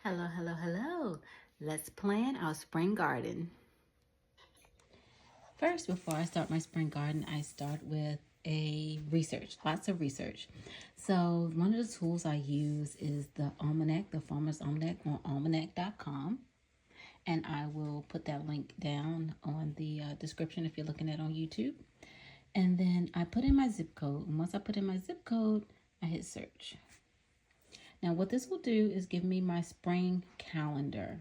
Hello, hello, hello. Let's plan our spring garden. First, before I start my spring garden, I start with lots of research. So one of the tools I use is the almanac, the Farmer's Almanac on almanac.com. And I will put that link down on the description if you're looking at it on YouTube. And then I put in my zip code. And once I put in my zip code, I hit search. Now what this will do is give me my spring calendar.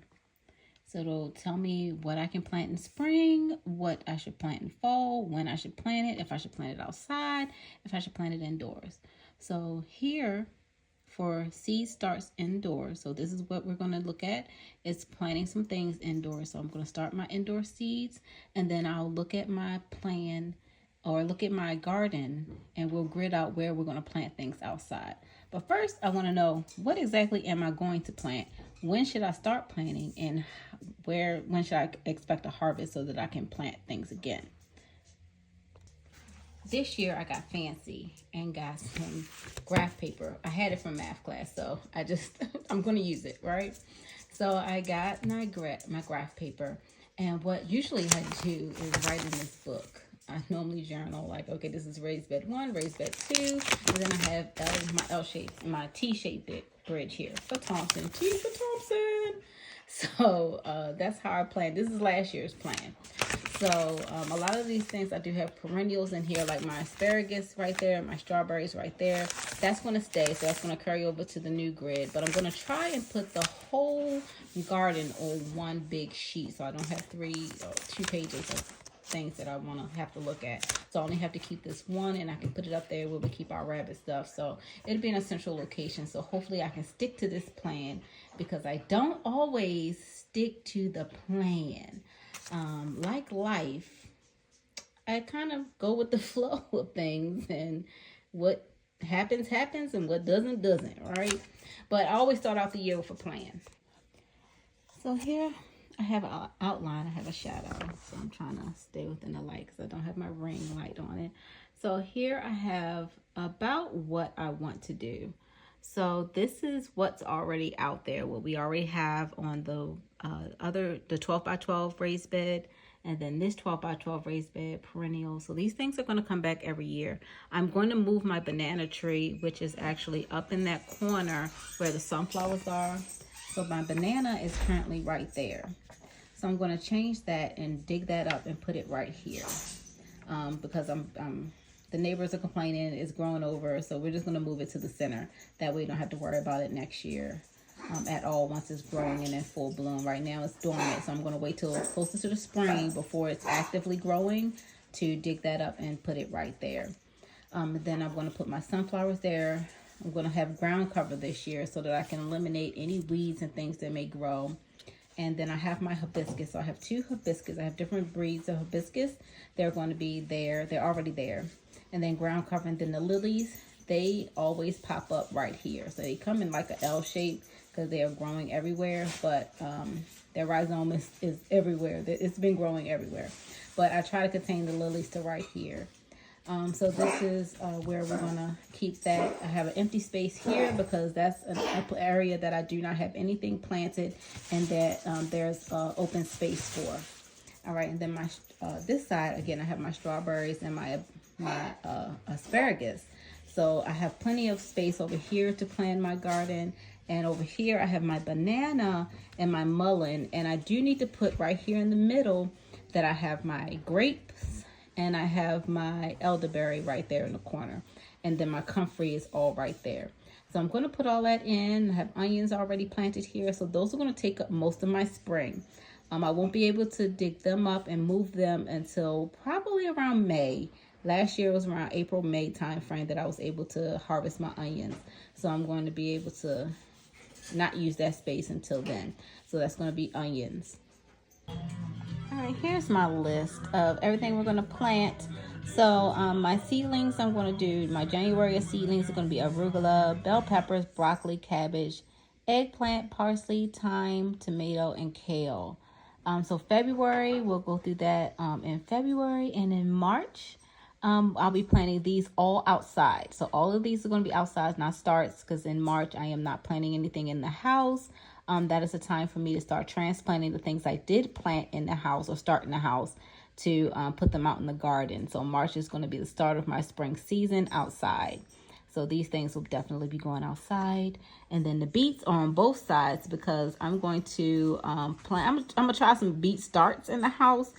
So it'll tell me what I can plant in spring, what I should plant in fall, when I should plant it, if I should plant it outside, if I should plant it indoors. So here for seed starts indoors. So this is what we're going to look at. It's planting some things indoors. So I'm going to start my indoor seeds, and then I'll look at my plan or look at my garden, and we'll grid out where we're going to plant things outside. But first, I want to know, what exactly am I going to plant? When should I start planting, and when should I expect a harvest so that I can plant things again? This year I got fancy and got some graph paper. I had it from math class, so I'm going to use it, right? So I got my graph paper, and what usually I do is write in this book. I normally journal like, okay, this is raised bed 1, raised bed 2, and then I have my L-shaped and my T-shaped bridge here for Thompson. T for Thompson. So that's how I plan. This is last year's plan. So a lot of these things, I do have perennials in here, like my asparagus right there, my strawberries right there. That's going to stay, so that's going to carry over to the new grid. But I'm going to try and put the whole garden on one big sheet, so I don't have 2 pages of things that I want to have to look at. So I only have to keep this one, and I can put it up there where we keep our rabbit stuff. So it'll be in a central location. So hopefully I can stick to this plan, because I don't always stick to the plan. Like life, I kind of go with the flow of things, and what happens, and what doesn't, right? But I always start out the year with a plan. So here I have an outline, I have a shadow, so I'm trying to stay within the light because I don't have my ring light on it. So here I have about what I want to do. So this is what's already out there, what we already have on the 12 by 12 raised bed, and then this 12 by 12 raised bed perennial. So these things are going to come back every year. I'm going to move my banana tree, which is actually up in that corner where the sunflowers are. So my banana is currently right there. So I'm going to change that and dig that up and put it right here, because the neighbors are complaining it's growing over, so we're just going to move it to the center. That way you don't have to worry about it next year at all once it's growing and in full bloom. Right now it's dormant, so I'm going to wait till closer to the spring before it's actively growing to dig that up and put it right there. Then I'm going to put my sunflowers there. I'm going to have ground cover this year so that I can eliminate any weeds and things that may grow. And then I have my hibiscus. So I have 2 hibiscus. I have different breeds of hibiscus. They're going to be there. They're already there. And then ground cover. And then the lilies, they always pop up right here. So they come in like an L shape because they are growing everywhere. But their rhizome is everywhere. It's been growing everywhere. But I try to contain the lilies to right here. So this is where we're going to keep that. I have an empty space here because that's an area that I do not have anything planted, and that there's open space for. All right, and then my this side, again, I have my strawberries and my asparagus. So I have plenty of space over here to plant my garden. And over here, I have my banana and my mullein. And I do need to put right here in the middle that I have my grapes, and I have my elderberry right there in the corner. And then my comfrey is all right there. So I'm going to put all that in. I have onions already planted here. So those are going to take up most of my spring. I won't be able to dig them up and move them until probably around May. Last year it was around April, May time frame that I was able to harvest my onions. So I'm going to be able to not use that space until then. So that's going to be onions. All right, here's my list of everything we're going to plant. So my seedlings, I'm going to do, my January seedlings are going to be arugula, bell peppers, broccoli, cabbage, eggplant, parsley, thyme, tomato, and kale. So February, we'll go through that in February. And in March, I'll be planting these all outside. So all of these are going to be outside, not starts, because in March I am not planting anything in the house. That is a time for me to start transplanting the things I did plant in the house or start in the house to put them out in the garden. So March is going to be the start of my spring season outside. So these things will definitely be going outside. And then the beets are on both sides because I'm going to plant. I'm going to try some beet starts in the house.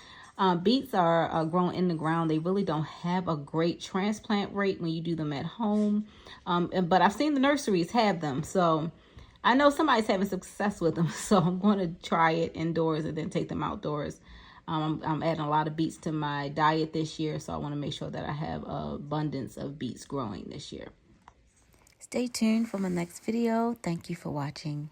Beets are grown in the ground. They really don't have a great transplant rate when you do them at home. But I've seen the nurseries have them. So I know somebody's having success with them. So I'm going to try it indoors and then take them outdoors. I'm adding a lot of beets to my diet this year. So I want to make sure that I have an abundance of beets growing this year. Stay tuned for my next video. Thank you for watching.